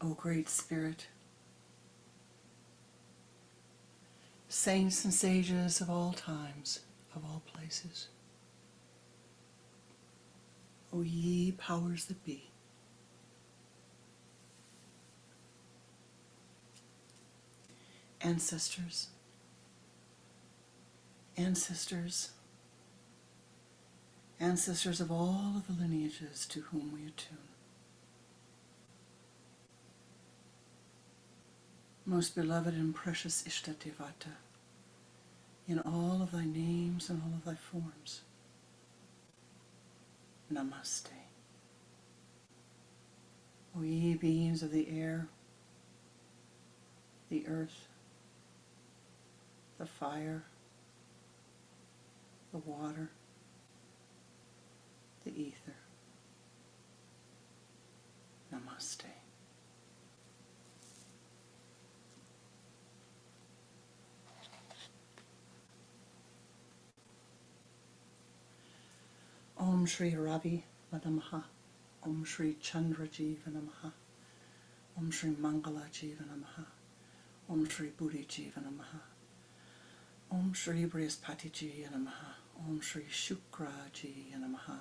O Great Spirit, saints and sages of all times, of all places, O ye powers that be, ancestors, ancestors, ancestors of all of the lineages to whom we attune, most beloved and precious Ishtadevata, in all of thy names and all of thy forms, Namaste. O ye beings of the air, the earth, the fire, the water, the ether, Namaste. Om Shri Ravi Namaha, Om Shri Chandra Jiva Namaha, Om Shri Mangala Jiva Namaha, Om Shri Buddhi Jiva Namaha, Om Shri Brihaspati Ji Namaha, Om Shri Shukra Ji Namaha,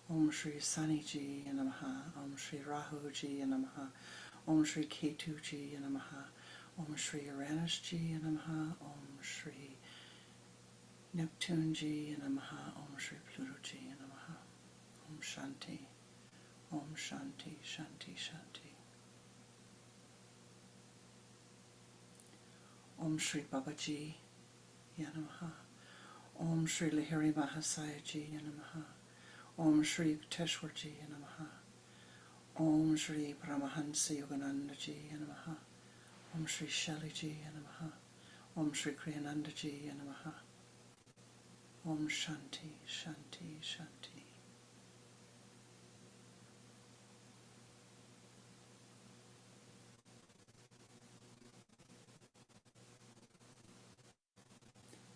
Om Shri Sani Ji Namaha, Om Shri Rahu Ji Namaha, Om Shri Ketu Ji Namaha, Om Shri Uranus Ji Namaha, Om Shri Neptune Ji Namaha, Om Shri Pluto Ji Namaha, Om Shanti, Om Shanti, Shanti, Shanti. Om Shri Babaji Namaha, Om Shri Lahiri Mahasaya Ji Namaha, Om Shri Yukteswar Ji Namaha, Om Shri Paramahansa Yogananda Ji Namaha, Om Shri Shali Ji Namaha, Om Shri Kriyananda Ji Namaha, Om Shanti, Shanti, Shanti.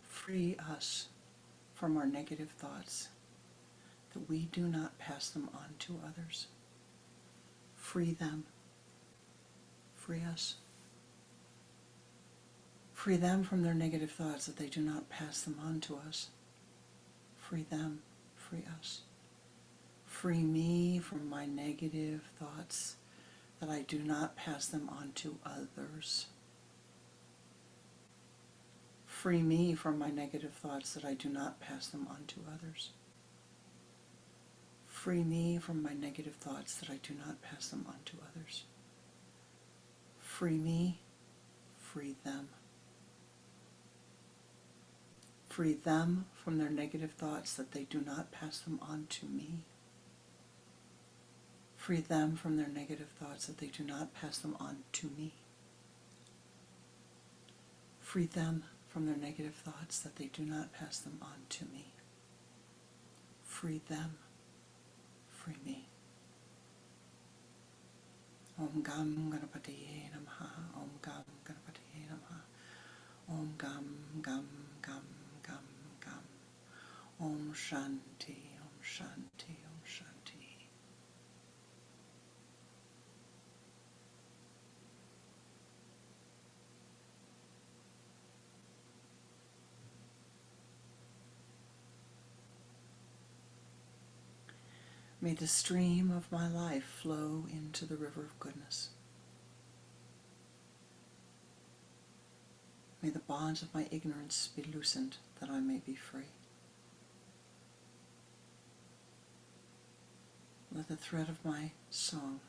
Free us from our negative thoughts, that we do not pass them on to others. Free them. Free us. Free them from their negative thoughts, that they do not pass them on to us. Free them. Free us. Free me from my negative thoughts, that I do not pass them on to others. Free me from my negative thoughts, that I do not pass them on to others. Free me from my negative thoughts, that I do not pass them on to others. Free me, free them. Free them from their negative thoughts, that they do not pass them on to me. Free them from their negative thoughts, that they do not pass them on to me. Free them from their negative thoughts, that they do not pass them on to me. Free them, free me. Om Gam Ganapatiye Namaha, Om Gam Ganapatiye Namaha, Om Gam Gam Gam Gam Gam, Om Shanti, Om Shanti, Om Shanti. May the stream of my life flow into the river of goodness. May the bonds of my ignorance be loosened, that I may be free. Let the thread of my song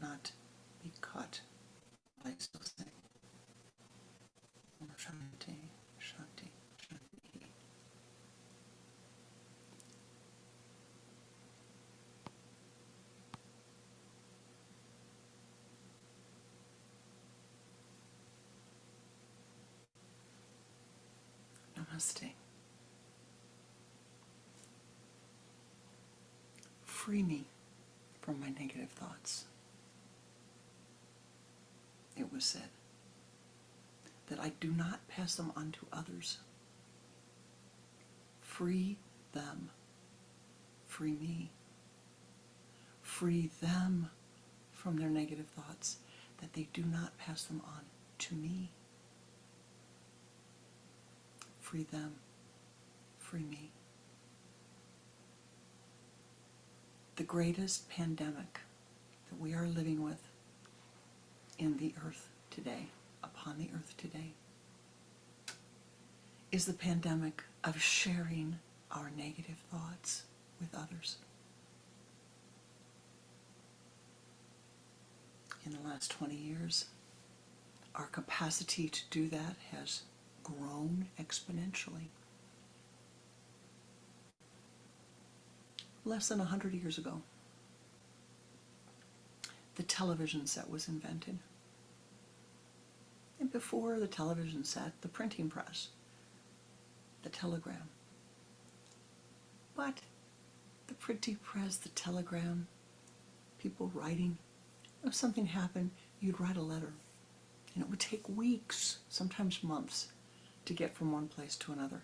not be cut, I still sing. Om Shanti, Shanti, Shanti. Namaste. Free me from my negative thoughts. It was said that I do not pass them on to others. Free them. Free me. Free them from their negative thoughts, that they do not pass them on to me. Free them, free me. The greatest pandemic that we are living with in the earth today, upon the earth today, is the pandemic of sharing our negative thoughts with others. In the last 20 years, our capacity to do that has grown exponentially. Less than 100 years ago, the television set was invented. And before the television set, the printing press, the telegram. But the printing press, the telegram, people writing, if something happened, you'd write a letter. And it would take weeks, sometimes months, to get from one place to another.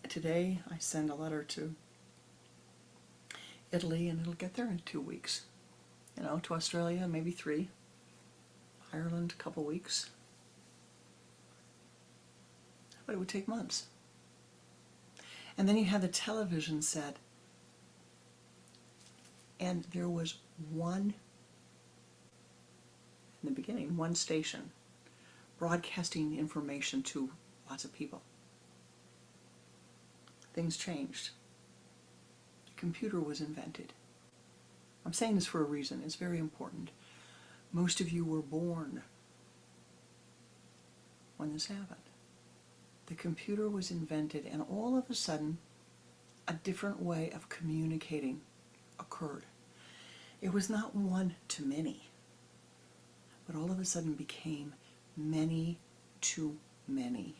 Today, I send a letter to Italy and it'll get there in 2 weeks. To Australia, maybe 3. Ireland, a couple weeks. But it would take months. And then you had the television set, and there was one, in the beginning, one station broadcasting information to lots of people. Things changed. The computer was invented. I'm saying this for a reason. It's very important. Most of you were born when this happened. The computer was invented, and all of a sudden, a different way of communicating occurred. It was not one to many, but all of a sudden became many to many.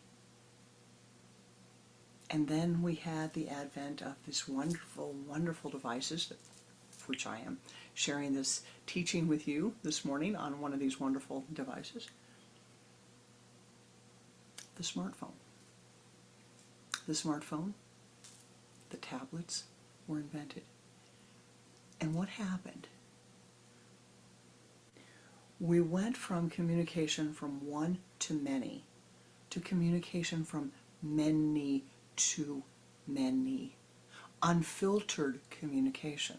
And then we had the advent of these wonderful, wonderful devices, which I am sharing this teaching with you this morning on one of these wonderful devices, the smartphone. The smartphone, the tablets were invented. And what happened? We went from communication from one to many to communication from many to many. Unfiltered communication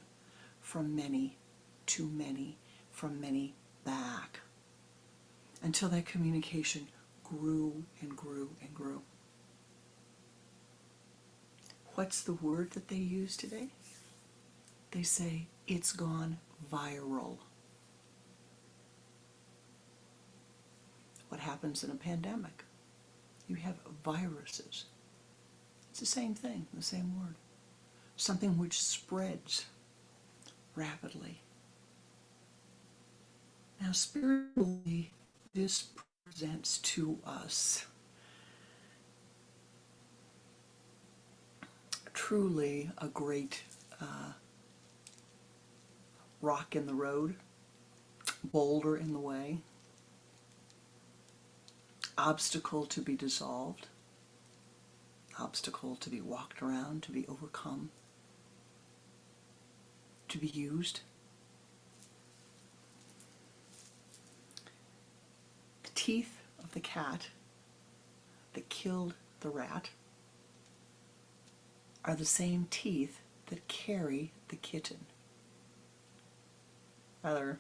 from many to many, from many back, until that communication grew and grew and grew. What's the word that they use today? They say it's gone viral. What happens in a pandemic? You have viruses. It's the same thing, the same word. Something which spreads rapidly. Now, spiritually, this presents to us truly a great rock in the road, boulder in the way, obstacle to be dissolved, obstacle to be walked around, to be overcome, to be used. The teeth of the cat that killed the rat are the same teeth that carry the kitten. Rather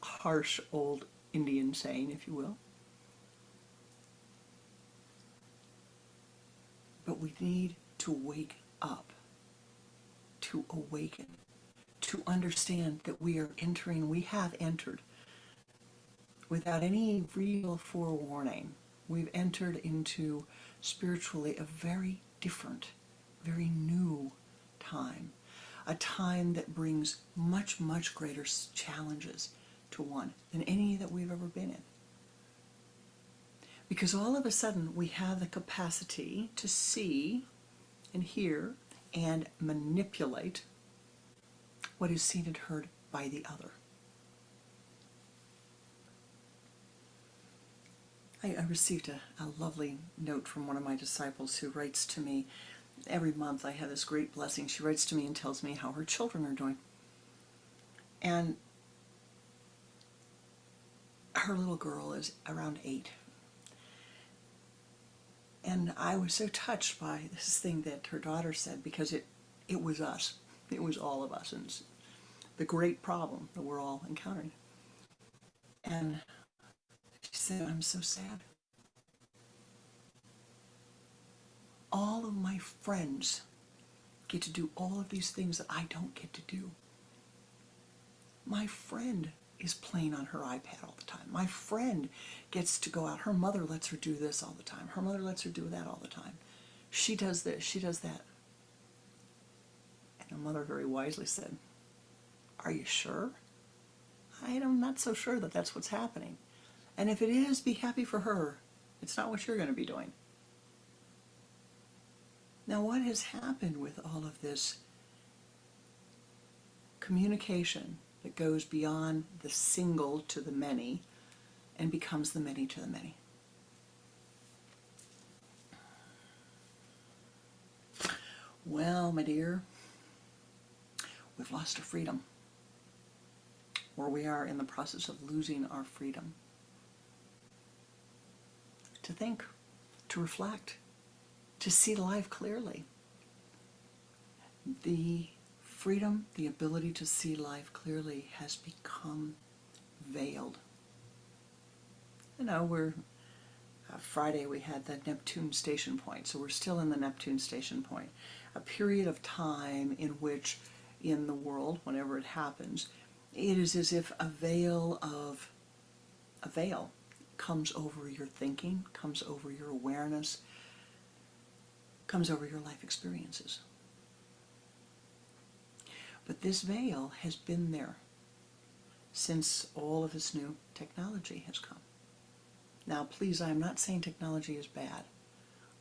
harsh old Indian saying, if you will. But we need to wake up, to awaken, to understand that we have entered, without any real forewarning, we've entered into spiritually a very different, very new time. A time that brings much, much greater challenges to one than any that we've ever been in. Because all of a sudden we have the capacity to see and hear and manipulate what is seen and heard by the other. I received a lovely note from one of my disciples who writes to me every month. I have this great blessing. She writes to me and tells me how her children are doing. And her little girl is around 8. And I was so touched by this thing that her daughter said, because it was us. It was all of us, and it's the great problem that we're all encountering. And she said, I'm so sad. All of my friends get to do all of these things that I don't get to do. My friend is playing on her iPad all the time. My friend gets to go out. Her mother lets her do this all the time. Her mother lets her do that all the time. She does this, she does that. And the mother very wisely said, are you sure? I'm not so sure that that's what's happening. And if it is, be happy for her. It's not what you're going to be doing. Now, what has happened with all of this communication that goes beyond the single to the many and becomes the many to the many? Well, my dear, we've lost our freedom, or we are in the process of losing our freedom to think, to reflect, to see life clearly. The freedom, the ability to see life clearly has become veiled. You know, Friday we had the Neptune station point, so we're still in the Neptune station point, a period of time in which, in the world, whenever it happens, it is as if a veil comes over your thinking, comes over your awareness, comes over your life experiences. But this veil has been there since all of this new technology has come. Now, please, I'm not saying technology is bad.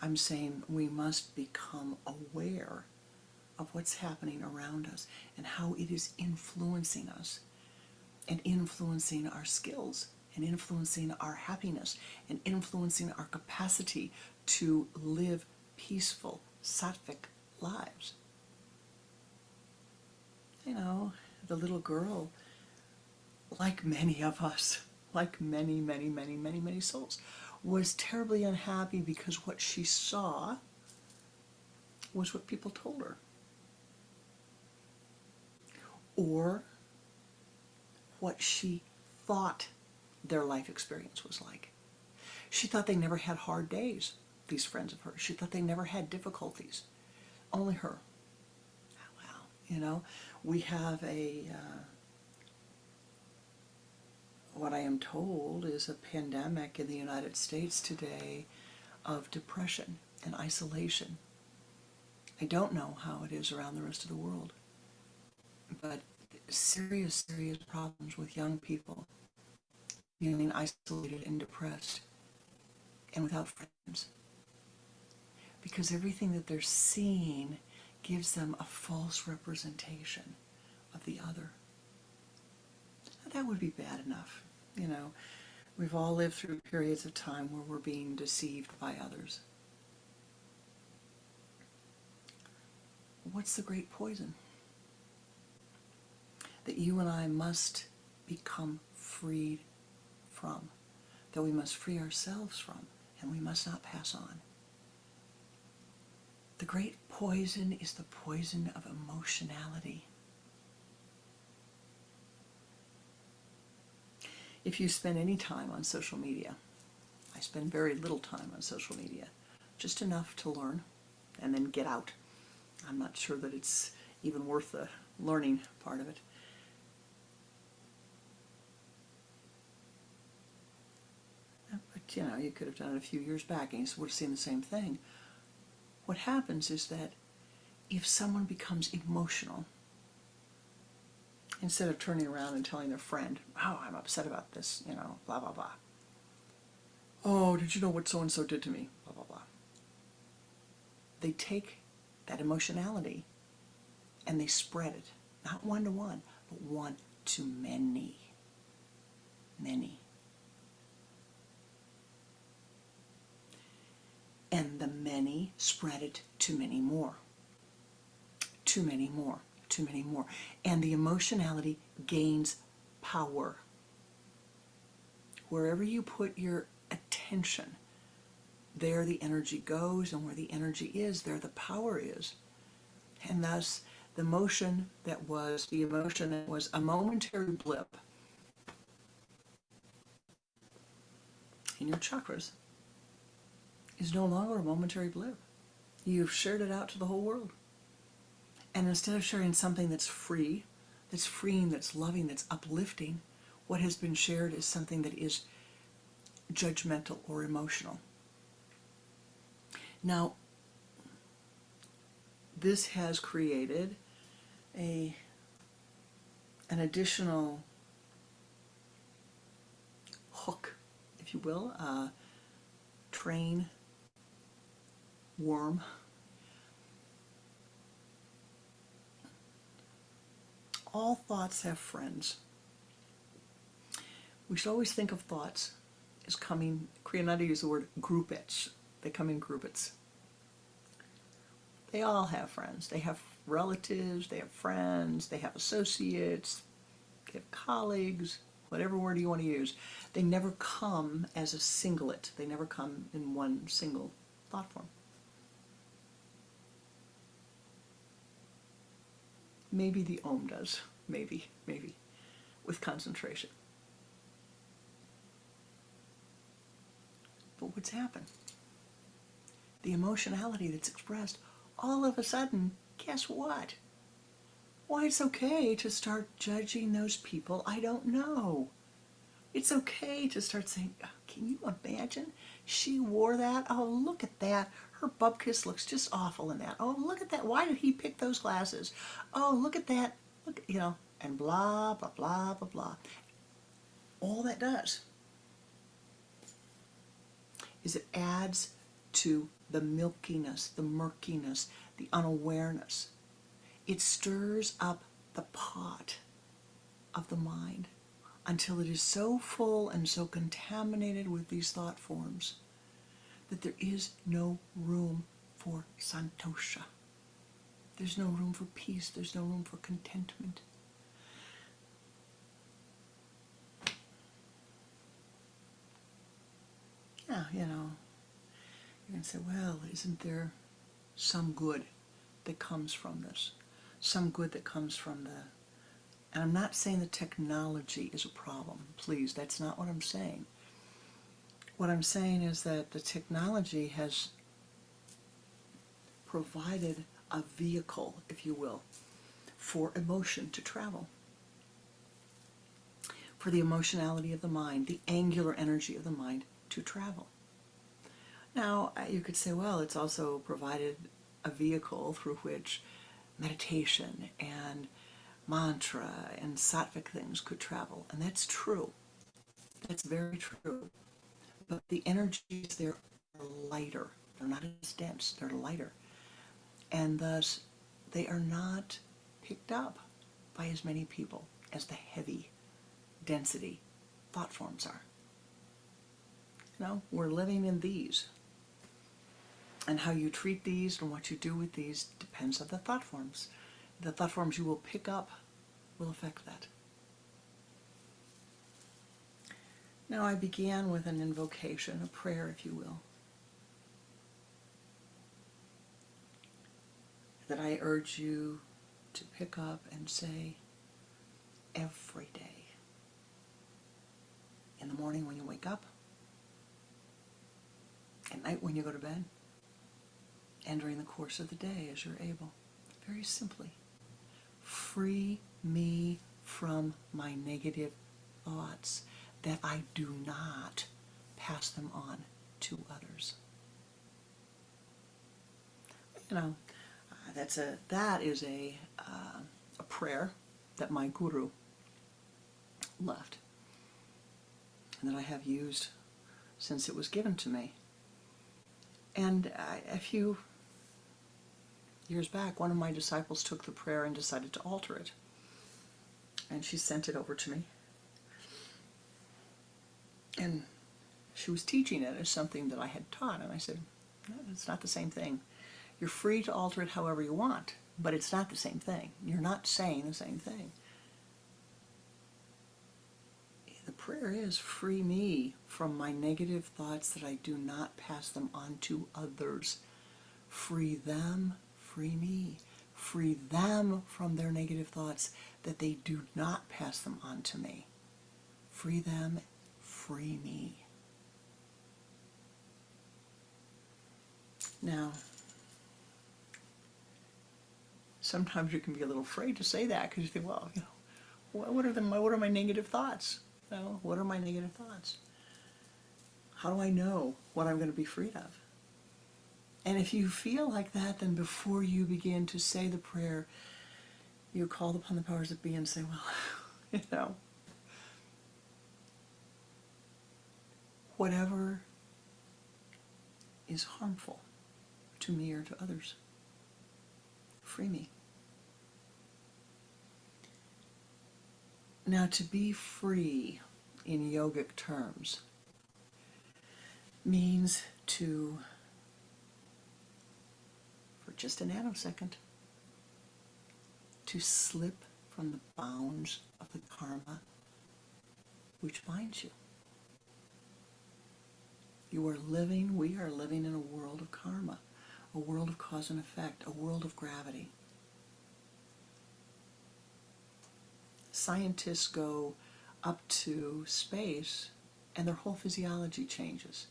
I'm saying we must become aware of what's happening around us and how it is influencing us and influencing our skills and influencing our happiness and influencing our capacity to live peaceful, sattvic lives. You know, the little girl, like many of us, like many, many, many, many, many souls, was terribly unhappy because what she saw was what people told her, or what she thought their life experience was like. She thought they never had hard days, these friends of hers. She thought they never had difficulties. Only her. Well, you know, we have what I am told is a pandemic in the United States today of depression and isolation. I don't know how it is around the rest of the world, but serious, serious problems with young people feeling isolated and depressed and without friends, because everything that they're seeing gives them a false representation of the other. That would be bad enough. You know, we've all lived through periods of time where we're being deceived by others. What's the great poison that you and I must become freed from, that we must free ourselves from, and we must not pass on? The great poison is the poison of emotionality. If you spend any time on social media, I spend very little time on social media, just enough to learn and then get out. I'm not sure that it's even worth the learning part of it. But you know, you could have done it a few years back and you would have seen the same thing. What happens is that if someone becomes emotional, instead of turning around and telling their friend, oh, I'm upset about this, you know, blah, blah, blah. Oh, did you know what so-and-so did to me? Blah, blah, blah. They take that emotionality and they spread it, not one-to-one, but one to many. Many. And the many spread it to many more. To many more. To many more. And the emotionality gains power. Wherever you put your attention, there the energy goes, and where the energy is, there the power is. And thus, the emotion that was a momentary blip in your chakras is no longer a momentary blip. You've shared it out to the whole world. And instead of sharing something that's free, that's freeing, that's loving, that's uplifting, what has been shared is something that is judgmental or emotional. Now, this has created an additional hook, if you will, a train worm. All thoughts have friends. We should always think of thoughts as coming, Pranananda used the word groupets. They come in groupets. They all have friends. They have relatives, they have friends, they have associates, they have colleagues, whatever word you want to use. They never come as a singlet. They never come in one single thought form. Maybe the Om does. Maybe, with concentration. But what's happened? The emotionality that's expressed, all of a sudden, guess what? Why, it's okay to start judging those people I don't know. It's okay to start saying, oh, can you imagine? She wore that. Oh, look at that. Her bupkis looks just awful in that. Oh, look at that. Why did he pick those glasses? Oh, look at that. Look, and blah, blah, blah, blah, blah. All that does is it adds to the milkiness, the murkiness, the unawareness. It stirs up the pot of the mind until it is so full and so contaminated with these thought forms that there is no room for santosha. There's no room for peace. There's no room for contentment. Yeah, you're going to say, well, isn't there some good that comes from this? Some good that comes from the... And I'm not saying the technology is a problem. Please, that's not what I'm saying. What I'm saying is that the technology has provided a vehicle, if you will, for emotion to travel. For the emotionality of the mind, the angular energy of the mind to travel. Now, you could say, well, it's also provided a vehicle through which meditation and mantra and sattvic things could travel. And that's true. That's very true. But the energies there are lighter. They're not as dense. They're lighter. And thus, they are not picked up by as many people as the heavy density thought forms are. We're living in these. And how you treat these and what you do with these depends on the thought forms. The thought forms you will pick up will affect that. Now, I began with an invocation, a prayer, if you will, that I urge you to pick up and say every day. In the morning when you wake up, at night when you go to bed, and during the course of the day as you're able. Very simply, free me from my negative thoughts, that I do not pass them on to others. That is a prayer that my guru left, and that I have used since it was given to me. And a few years back, one of my disciples took the prayer and decided to alter it. And she sent it over to me. And she was teaching it as something that I had taught. And I said, no, it's not the same thing. You're free to alter it however you want, but it's not the same thing. You're not saying the same thing. The prayer is, free me from my negative thoughts that I do not pass them on to others. Free them, free me. Free them from their negative thoughts that they do not pass them on to me. Free them, free me. Now, sometimes you can be a little afraid to say that because you think, well, what are my negative thoughts? What are my negative thoughts? How do I know what I'm going to be freed of? And if you feel like that, then before you begin to say the prayer, you call upon the powers that be and say, well, whatever is harmful to me or to others, free me. Now, to be free in yogic terms means to, for just a nanosecond, to slip from the bounds of the karma which binds you. We are living in a world of karma, a world of cause and effect, a world of gravity. Scientists go up to space and their whole physiology changes.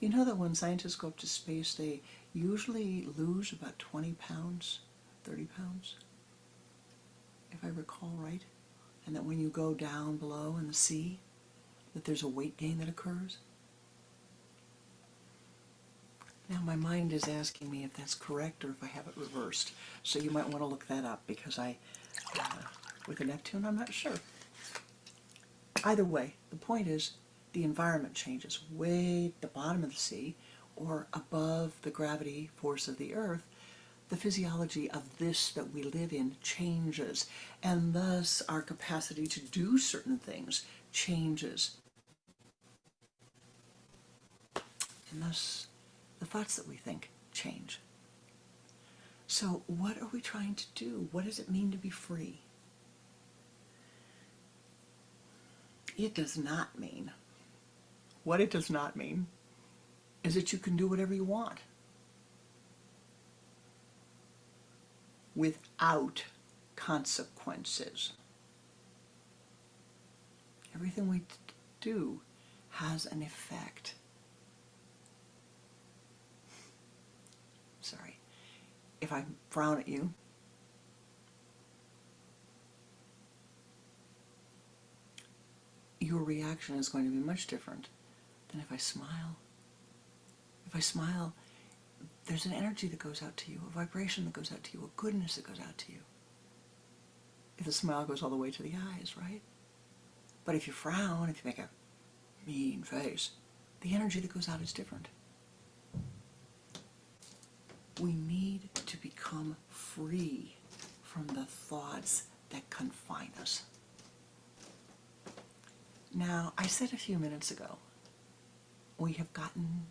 You know that when scientists go up to space, they usually lose about 20 pounds, 30 pounds, if I recall right. And that when you go down below in the sea, that there's a weight gain that occurs. Now my mind is asking me if that's correct or if I have it reversed. So you might want to look that up because with the Neptune, I'm not sure. Either way, the point is the environment changes. Way at the bottom of the sea or above the gravity force of the earth, the physiology of this that we live in changes, and thus our capacity to do certain things changes. And thus the thoughts that we think change. So what are we trying to do? What does it mean to be free? It does not mean, what it does not mean is that you can do whatever you want without consequences. Everything we do has an effect. Sorry. If I frown at you, your reaction is going to be much different than if I smile. If I smile, there's an energy that goes out to you, a vibration that goes out to you, a goodness that goes out to you. If the smile goes all the way to the eyes, right? But if you frown, if you make a mean face, the energy that goes out is different. We need to become free from the thoughts that confine us. Now, I said a few minutes ago, we have gotten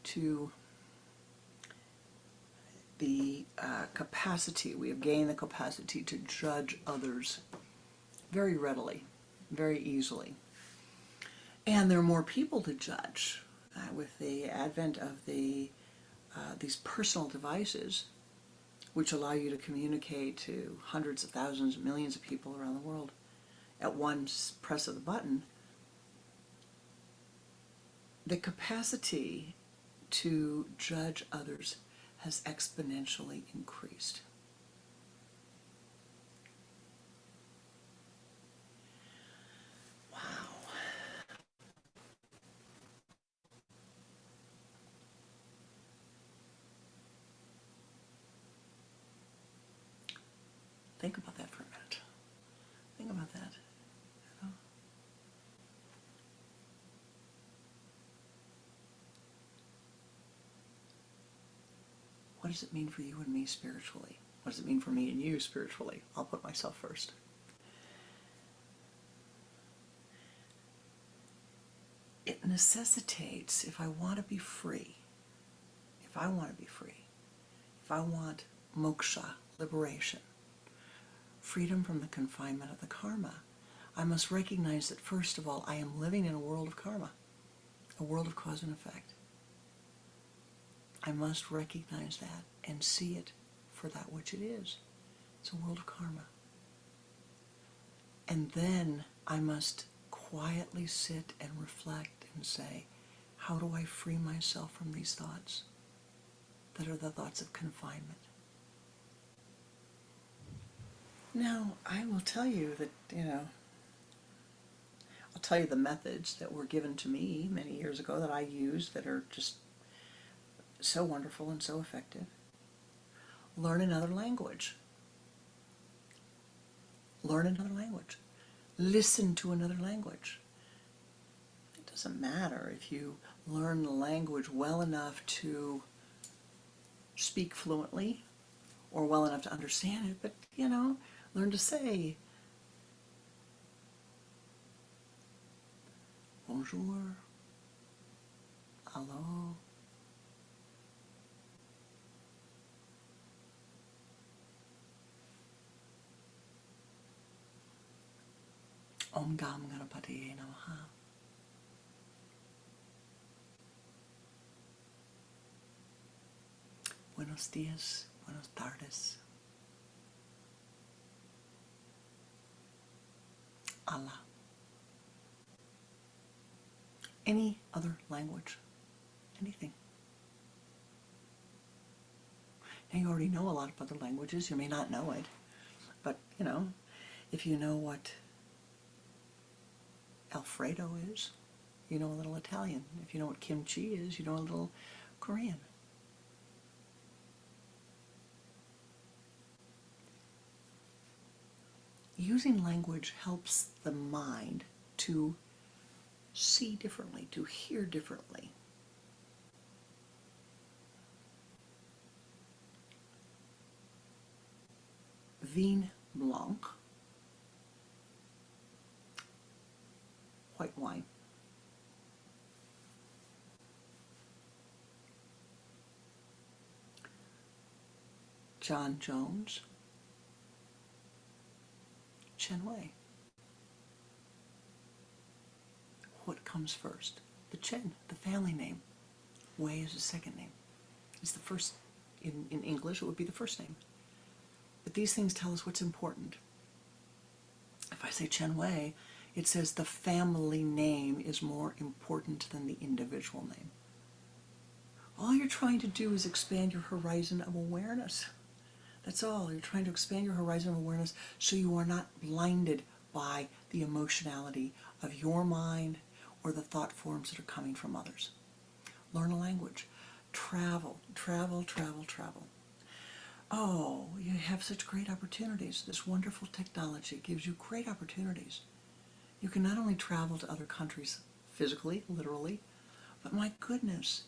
to the capacity, we have gained the capacity to judge others very readily, very easily. And there are more people to judge with the advent of these personal devices, which allow you to communicate to hundreds of thousands, millions of people around the world at one press of the button. The capacity to judge others has exponentially increased. Wow. Think about that for a minute. Think about that. What does it mean for you and me spiritually? What does it mean for me and you spiritually? I'll put myself first. It necessitates, if I want to be free, if I want moksha, liberation, freedom from the confinement of the karma, I must recognize that, first of all, I am living in a world of karma, a world of cause and effect. I must recognize that and see it for that which it is. It's a world of karma. And then I must quietly sit and reflect and say, how do I free myself from these thoughts that are the thoughts of confinement? Now, I will tell you that, I'll tell you the methods that were given to me many years ago that I use that are just so wonderful and so effective. Learn another language. Learn another language. Listen to another language. It doesn't matter if you learn the language well enough to speak fluently or well enough to understand it, but, learn to say bonjour, hello, Om Gam Ganapatiye Namaha. Buenos días, buenas tardes. Allah. Any other language. Anything. Now you already know a lot of other languages. You may not know it. But, if you know what Alfredo is, you know a little Italian. If you know what kimchi is, you know a little Korean. Using language helps the mind to see differently, to hear differently. Vin blanc, white wine. John Jones, Chen Wei. What comes first? The Chen, the family name. Wei is the second name. It's the first, in English it would be the first name. But these things tell us what's important. If I say Chen Wei, it says the family name is more important than the individual name. All you're trying to do is expand your horizon of awareness. That's all. You're trying to expand your horizon of awareness so you are not blinded by the emotionality of your mind or the thought forms that are coming from others. Learn a language. Travel, travel, travel, travel. Oh, you have such great opportunities. This wonderful technology gives you great opportunities. You can not only travel to other countries physically, literally, but my goodness,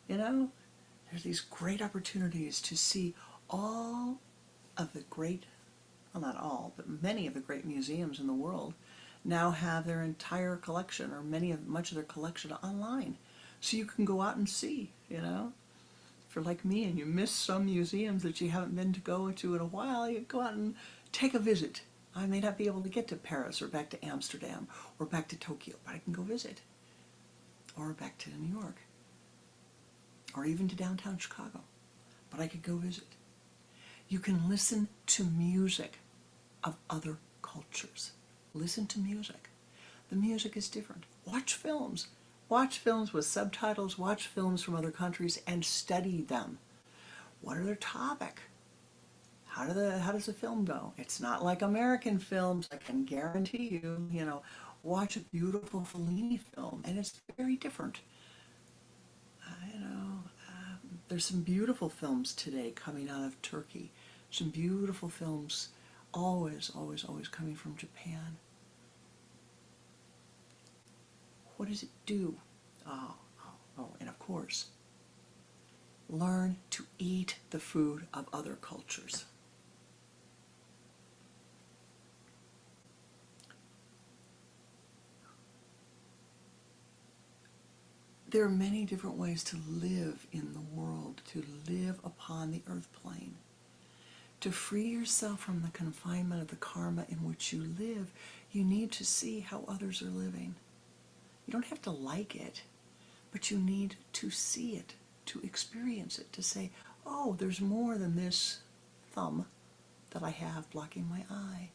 there's these great opportunities to see all of the great, well, not all, but many of the great museums in the world now have their entire collection or much of their collection online. So you can go out and see, If you're like me and you miss some museums that you haven't been to go to in a while, you go out and take a visit. I may not be able to get to Paris or back to Amsterdam or back to Tokyo, but I can go visit. Or back to New York. Or even to downtown Chicago. But I could go visit. You can listen to music of other cultures. Listen to music. The music is different. Watch films. Watch films with subtitles. Watch films from other countries and study them. What are their topic? How does the film go? It's not like American films. I can guarantee you, watch a beautiful Fellini film, and it's very different. There's some beautiful films today coming out of Turkey. Some beautiful films, always, always, always coming from Japan. What does it do? Oh, and of course, learn to eat the food of other cultures. There are many different ways to live in the world, to live upon the earth plane. To free yourself from the confinement of the karma in which you live, you need to see how others are living. You don't have to like it, but you need to see it, to experience it, to say, oh, there's more than this thumb that I have blocking my eye.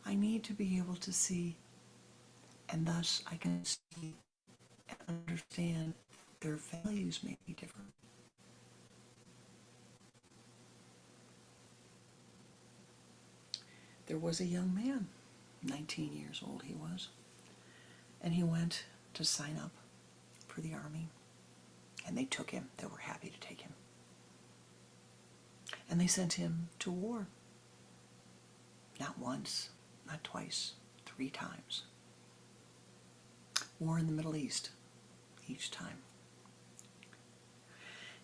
I need to be able to see, and thus I can see and understand their values may be different. There was a young man, 19 years old he was, and he went to sign up for the army, and they took him. They were happy to take him. And they sent him to war. Not once, not twice, 3 times. War in the Middle East, each time.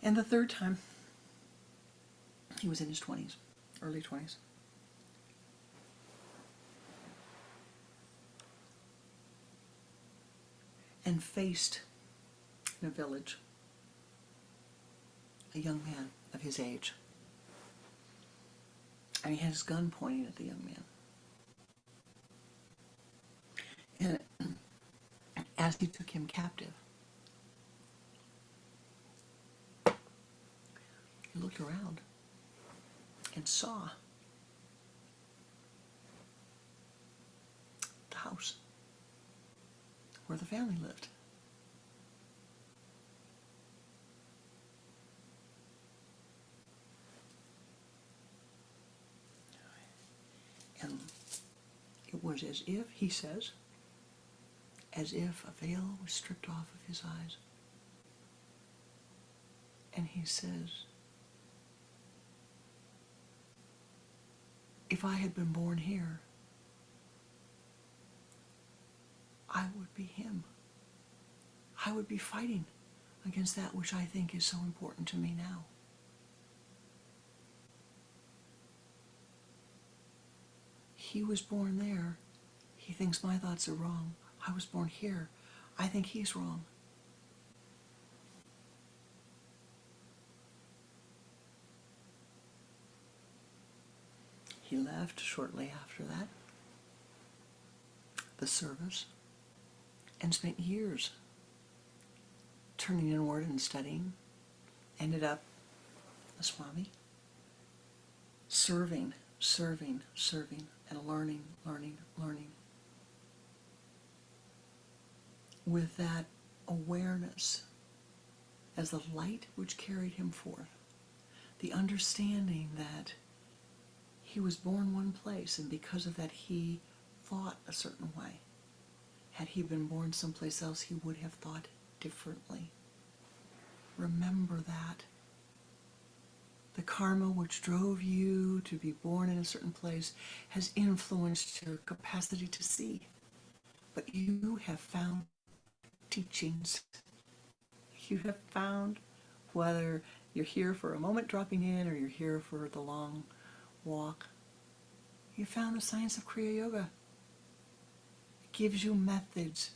And the 3rd time, he was in his 20s, early 20s. And faced in a village a young man of his age. And he had his gun pointing at the young man. And as he took him captive, he looked around and saw the house where the family lived. And it was as if, he says, as if a veil was stripped off of his eyes. And he says, if I had been born here, I would be him. I would be fighting against that which I think is so important to me now. He was born there. He thinks my thoughts are wrong. I was born here. I think he's wrong. He left shortly after that, the service, and spent years turning inward and studying. Ended up a Swami, serving, and learning. With that awareness as the light which carried him forth, the understanding that he was born one place, and because of that he thought a certain way. Had he been born someplace else, he would have thought differently. Remember that. The karma which drove you to be born in a certain place has influenced your capacity to see. But you have found teachings. You have found, whether you're here for a moment dropping in or you're here for the long walk, you found the science of Kriya Yoga. It gives you methods.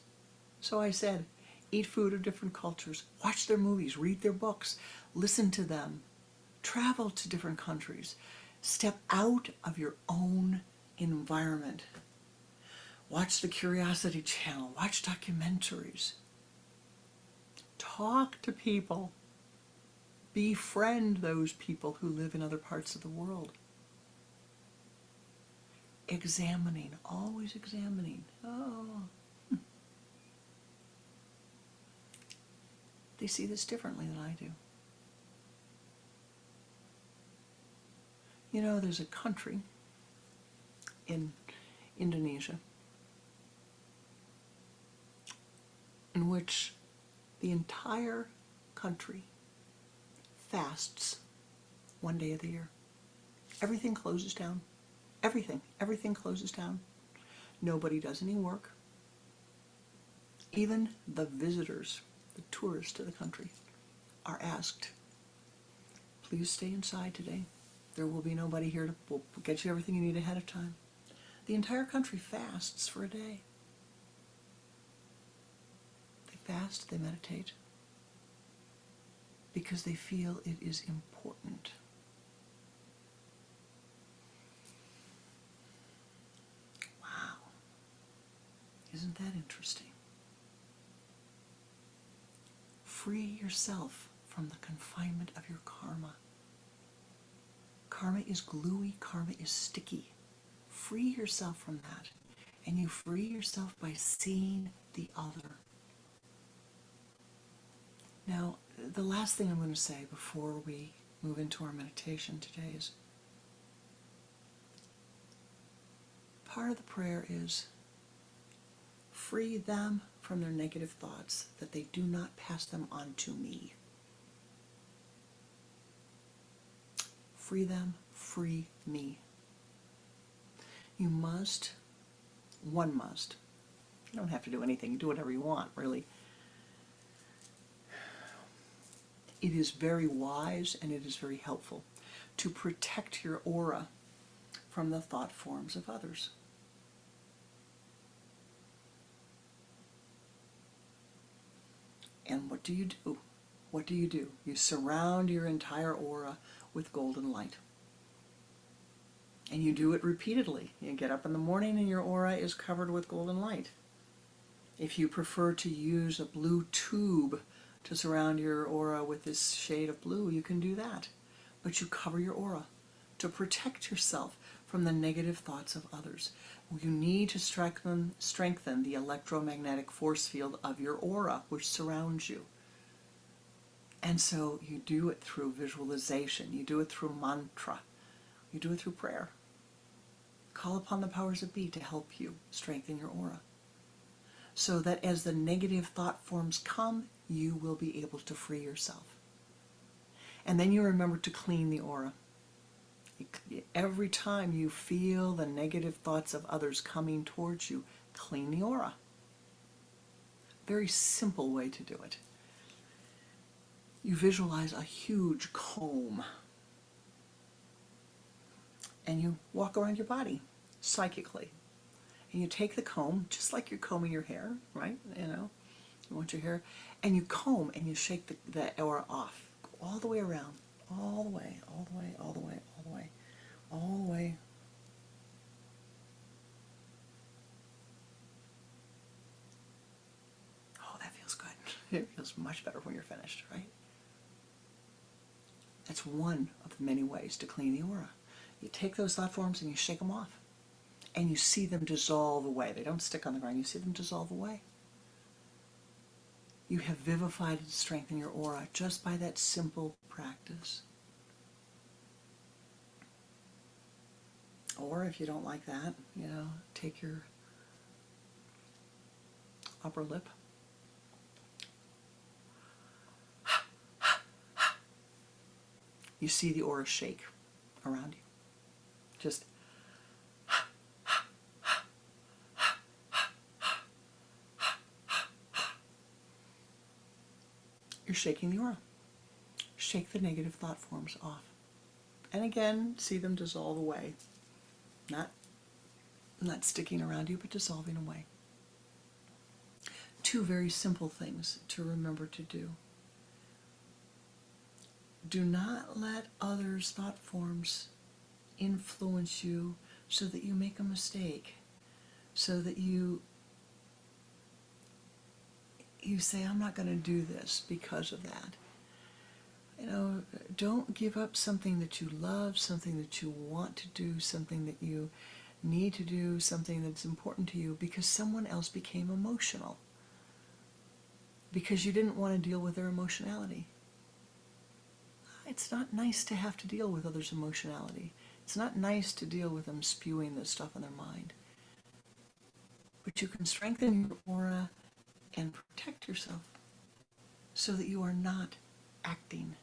So I said, eat food of different cultures, watch their movies, read their books, listen to them, travel to different countries, step out of your own environment. Watch the Curiosity Channel, watch documentaries. Talk to people. Befriend those people who live in other parts of the world. Examining, always examining. They see this differently than I do. You know, there's a country in Indonesia in which the entire country fasts one day of the year. Everything closes down. Everything closes down. Nobody does any work. Even the visitors, the tourists to the country, are asked, please stay inside today. There will be nobody here. We'll get you everything you need ahead of time. The entire country fasts for a day. They fast, they meditate, because they feel it is important. Isn't that interesting? Free yourself from the confinement of your karma. Karma is gluey, karma is sticky. Free yourself from that. And you free yourself by seeing the other. Now, the last thing I'm going to say before we move into our meditation today is part of the prayer is free them from their negative thoughts, that they do not pass them on to me. Free them, free me. You must, one must, you don't have to do anything, you do whatever you want, really. It is very wise and it is very helpful to protect your aura from the thought forms of others. And what do you do? What do? You surround your entire aura with golden light. And you do it repeatedly. You get up in the morning and your aura is covered with golden light. If you prefer to use a blue tube to surround your aura with this shade of blue, you can do that. But you cover your aura to protect yourself from the negative thoughts of others. You need to strengthen the electromagnetic force field of your aura, which surrounds you. And so you do it through visualization, you do it through mantra, you do it through prayer. Call upon the powers that be to help you strengthen your aura, so that as the negative thought forms come, you will be able to free yourself. And then you remember to clean the aura. Every time you feel the negative thoughts of others coming towards you, clean the aura. Very simple way to do it. You visualize a huge comb and you walk around your body psychically. And you take the comb, just like you're combing your hair, right? You want your hair, and you comb and you shake the aura off, all the way around, all the way, all the way, all the way, all the way, all the way. Oh, that feels good. It feels much better when you're finished, right? That's one of the many ways to clean the aura. You take those thought forms and you shake them off. And you see them dissolve away. They don't stick on the ground. You see them dissolve away. You have vivified and strengthened your aura just by that simple practice. Or if you don't like that, take your upper lip. You see the aura shake around you. Just you're shaking the aura. Shake the negative thought forms off. And again, see them dissolve away. Not sticking around you, but dissolving away. Two very simple things to remember to do. Do not let others' thought forms influence you so that you make a mistake, so that you say, I'm not going to do this because of that. Don't give up something that you love, something that you want to do, something that you need to do, something that's important to you because someone else became emotional, because you didn't want to deal with their emotionality. It's not nice to have to deal with others' emotionality. It's not nice to deal with them spewing this stuff in their mind. But you can strengthen your aura and protect yourself so that you are not acting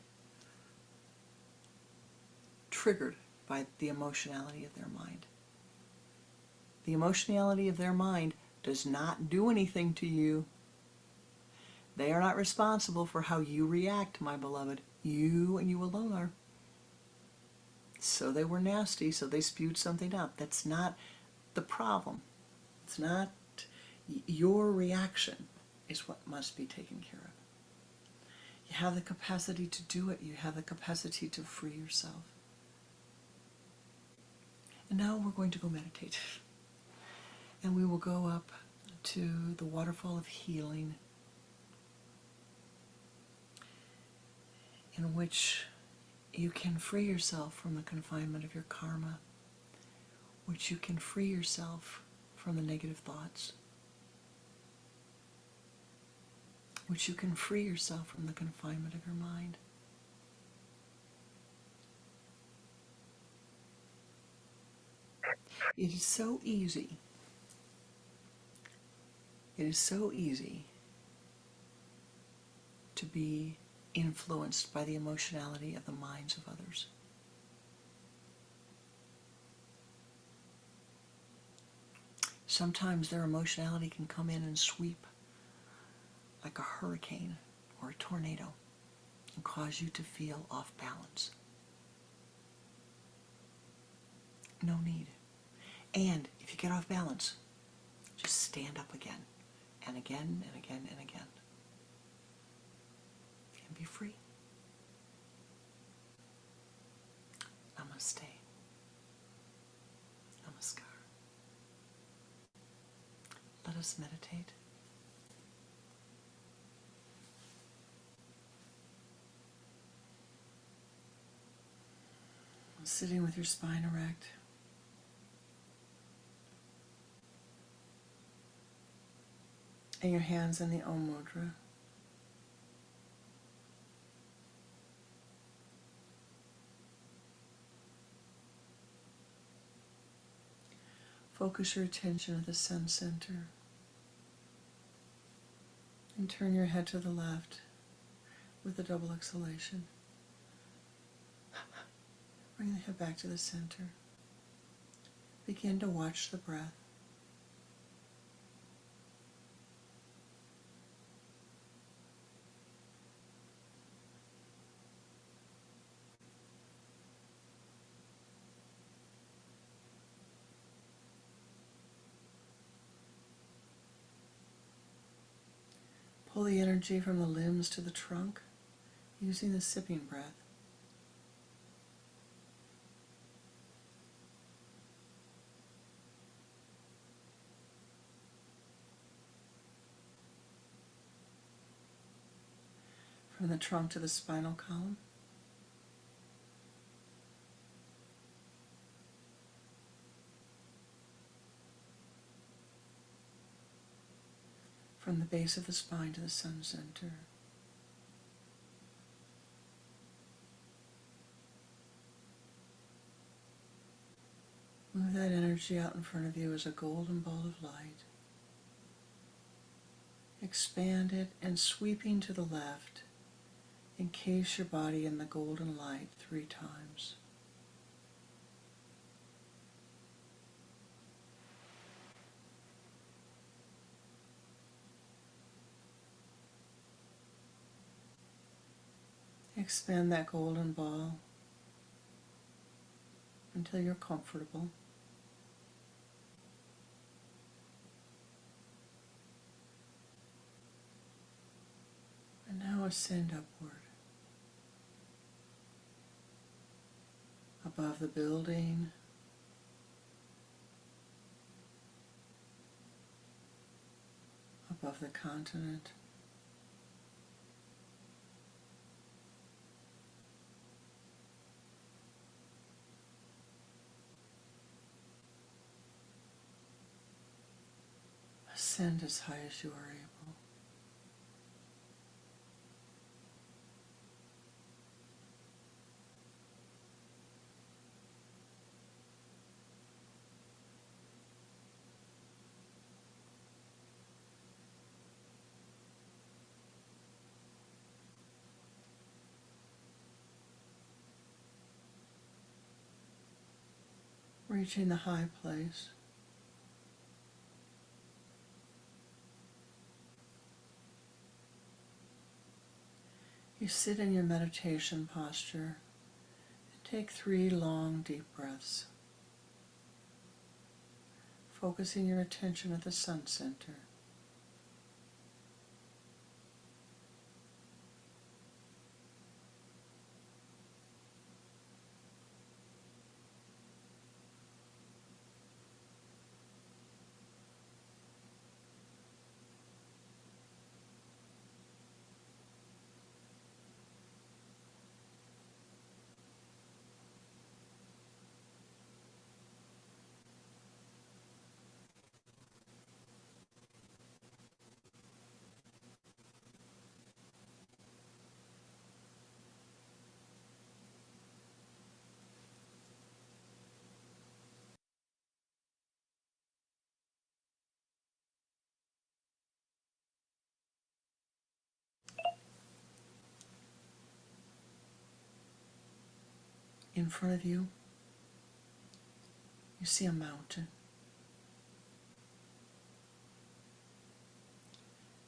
triggered by the emotionality of their mind. The emotionality of their mind does not do anything to you. They are not responsible for how you react, my beloved. You and you alone are. So they were nasty, so they spewed something out. That's not the problem. It's not your reaction is what must be taken care of. You have the capacity to do it. You have the capacity to free yourself. And now we're going to go meditate. And we will go up to the waterfall of healing, in which you can free yourself from the confinement of your karma, which you can free yourself from the negative thoughts, which you can free yourself from the confinement of your mind. It is so easy. It is so easy to be influenced by the emotionality of the minds of others. Sometimes their emotionality can come in and sweep like a hurricane or a tornado and cause you to feel off balance. No need. And if you get off balance, just stand up again and again and again and again. And be free. Namaste. Namaskar. Let us meditate. Sitting with your spine erect. And your hands in the Om Mudra. Focus your attention at the sun center. And turn your head to the left with a double exhalation. Bring the head back to the center. Begin to watch the breath. Pull the energy from the limbs to the trunk using the sipping breath. From the trunk to the spinal column. From the base of the spine to the sun center. Move that energy out in front of you as a golden ball of light. Expand it and sweeping to the left, encase your body in the golden light 3 times. Expand that golden ball until you're comfortable. And now ascend upward. Above the building, above the continent, ascend as high as you are able. Reaching the high place. You sit in your meditation posture and take 3 long, deep breaths, focusing your attention at the sun center. In front of you, you see a mountain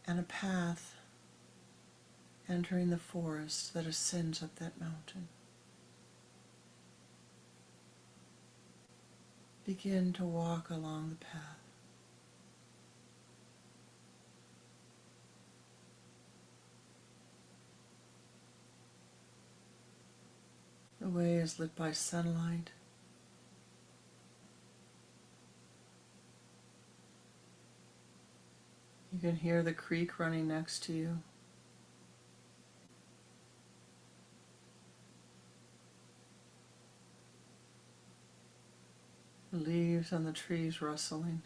and a path entering the forest that ascends up that mountain. Begin to walk along the path. The way is lit by sunlight. You can hear the creek running next to you. The leaves on the trees rustling.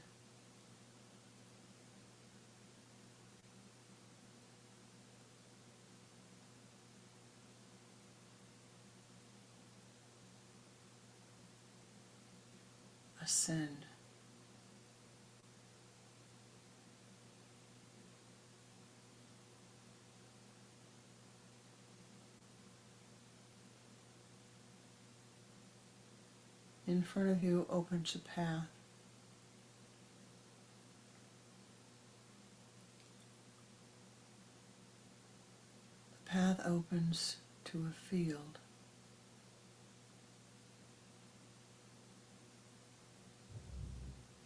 Ascend. In front of you opens a path. The path opens to a field.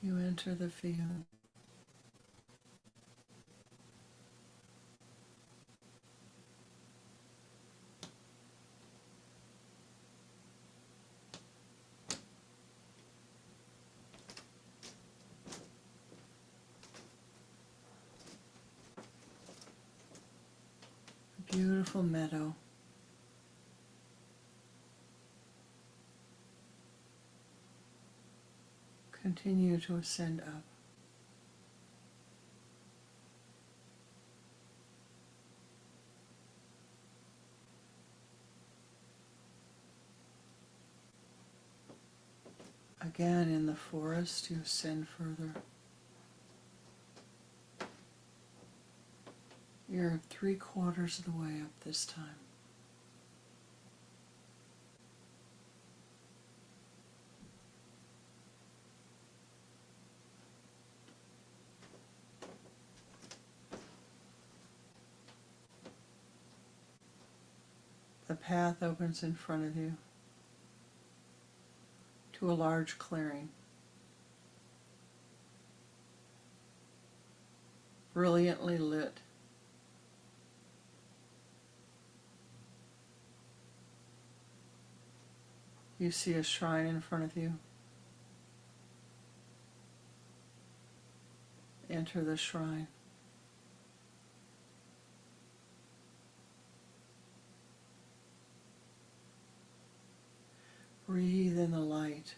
You enter the field. A beautiful meadow. Continue to ascend up. Again in the forest, you ascend further. You're 3/4 of the way up this time. The path opens in front of you to a large clearing, brilliantly lit. You see a shrine in front of you. Enter the shrine. Breathe in the light.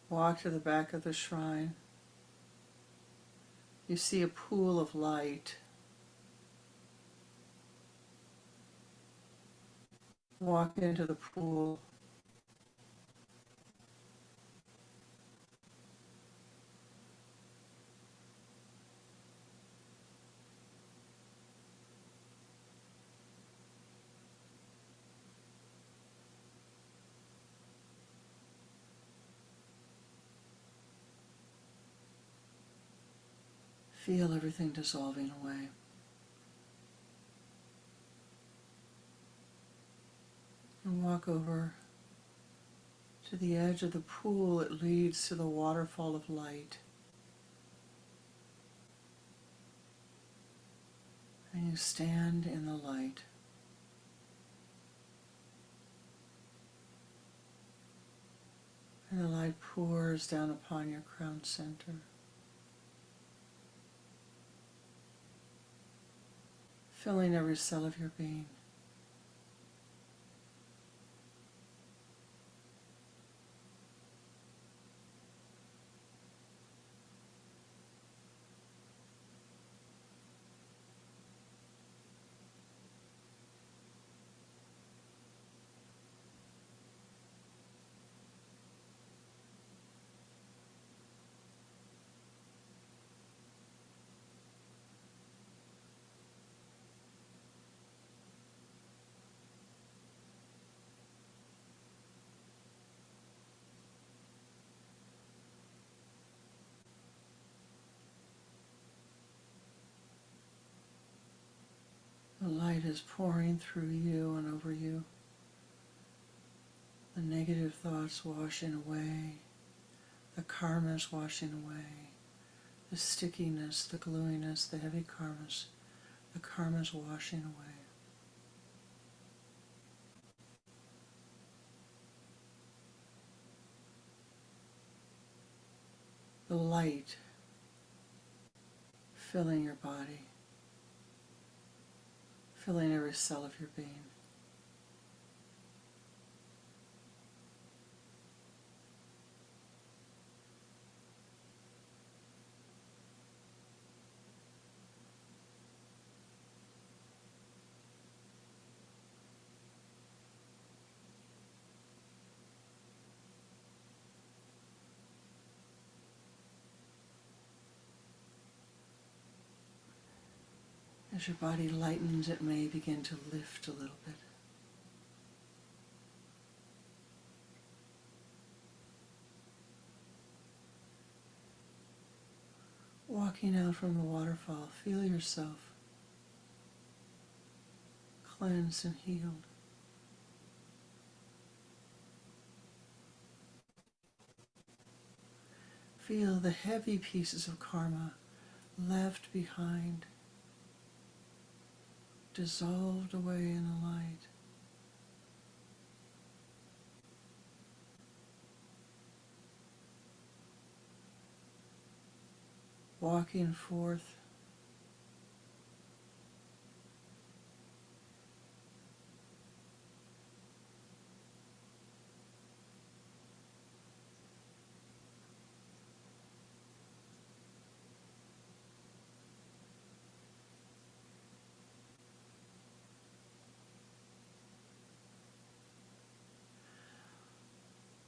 Walk to the back of the shrine. You see a pool of light. Walk into the pool. Feel everything dissolving away. And walk over to the edge of the pool. It leads to the waterfall of light. And you stand in the light. And the light pours down upon your crown center, filling every cell of your being. light is pouring through you and over you. The negative thoughts washing away, the karmas washing away, the stickiness, the gluiness, the heavy karmas, the karmas washing away. The light filling your body, filling every cell of your being. As your body lightens, it may begin to lift a little bit. Walking out from the waterfall, feel yourself cleansed and healed. Feel the heavy pieces of karma left behind, dissolved away in the light. Walking forth,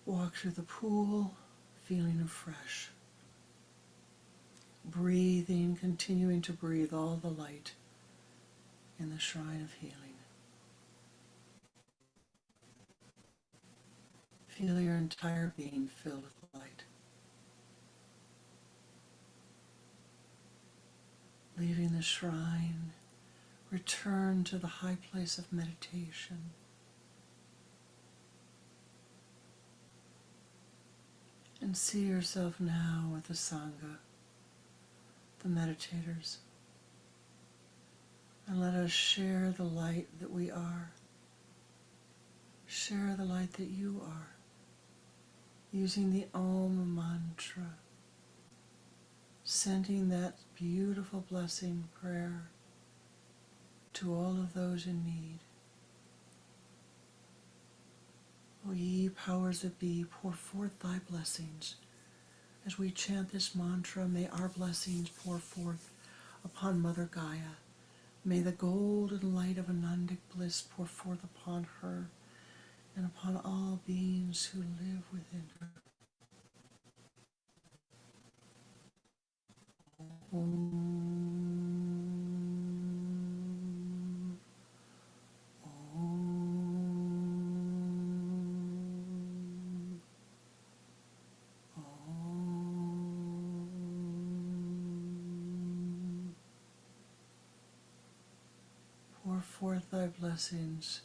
walk through the pool, feeling refreshed. Breathing, continuing to breathe all the light in the shrine of healing. Feel your entire being filled with light. Leaving the shrine, return to the high place of meditation. And see yourself now with the Sangha, the meditators. And let us share the light that we are. Share the light that you are, using the Om mantra, sending that beautiful blessing prayer to all of those in need. O ye powers that be, pour forth thy blessings. As we chant this mantra, may our blessings pour forth upon Mother Gaia. May the golden light of Anandic bliss pour forth upon her and upon all beings who live within her. Om. Om. Om. Pour forth thy blessings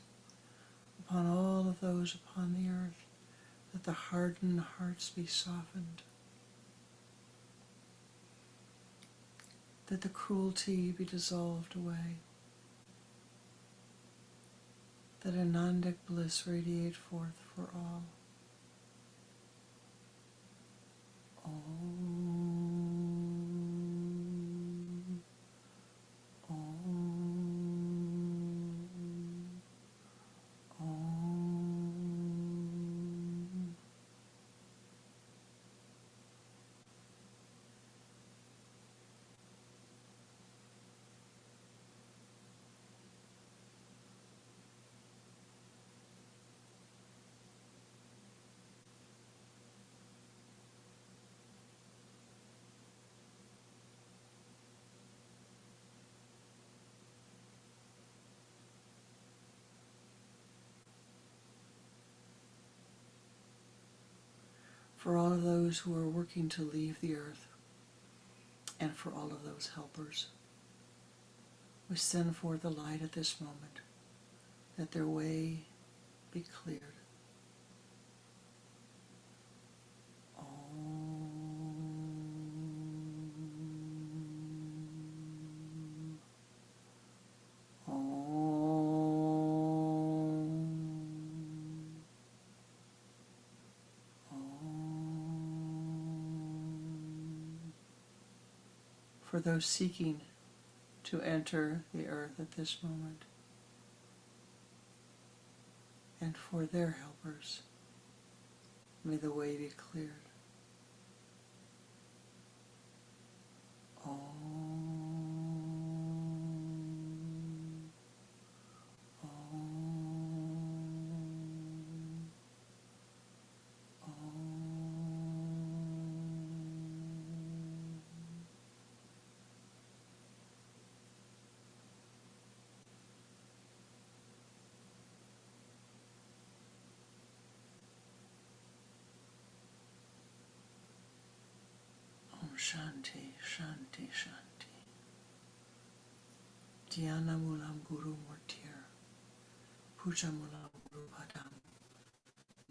upon all of those upon the earth, that the hardened hearts be softened, that the cruelty be dissolved away, that Anandic bliss radiate forth for all. Om. Om. Om. For all of those who are working to leave the earth, and for all of those helpers, We send forth the light at this moment, that their way be cleared. For those seeking to enter the earth at this moment, and for their helpers, may the way be cleared. Shanti, Shanti, Shanti. Dhyana Mulam Guru Murtir, Puja Mulam Guru Padam,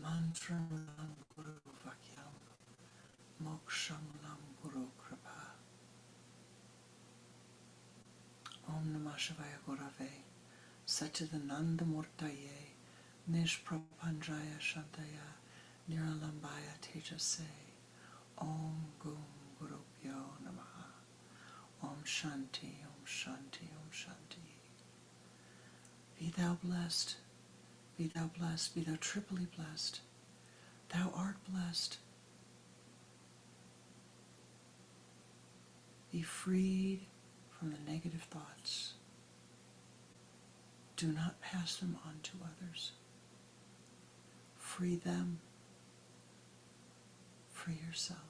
Mantra Mulam Guru Vakyam, Moksha Mulam Guru Kripa. Om Namah Shivaya Gurave, Satchidananda Murtaye, Nishprapanjaya Shantaya, Niralambaya Tejase, Om Gum Gurubhyo Namaha. Om Shanti, Om Shanti, Om Shanti. Be thou blessed, be thou blessed, be thou triply blessed. Thou art blessed. Be freed from the negative thoughts. Do not pass them on to others. Free them. Free yourself.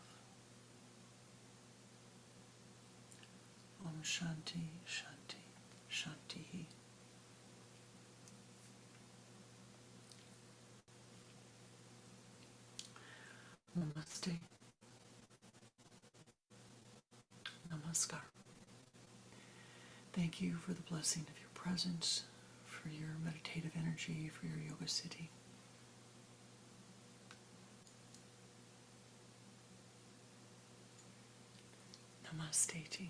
Om Shanti, Shanti, Shanti. Namaste. Namaskar. Thank you for the blessing of your presence, for your meditative energy, for your yoga siddhi. Namaste.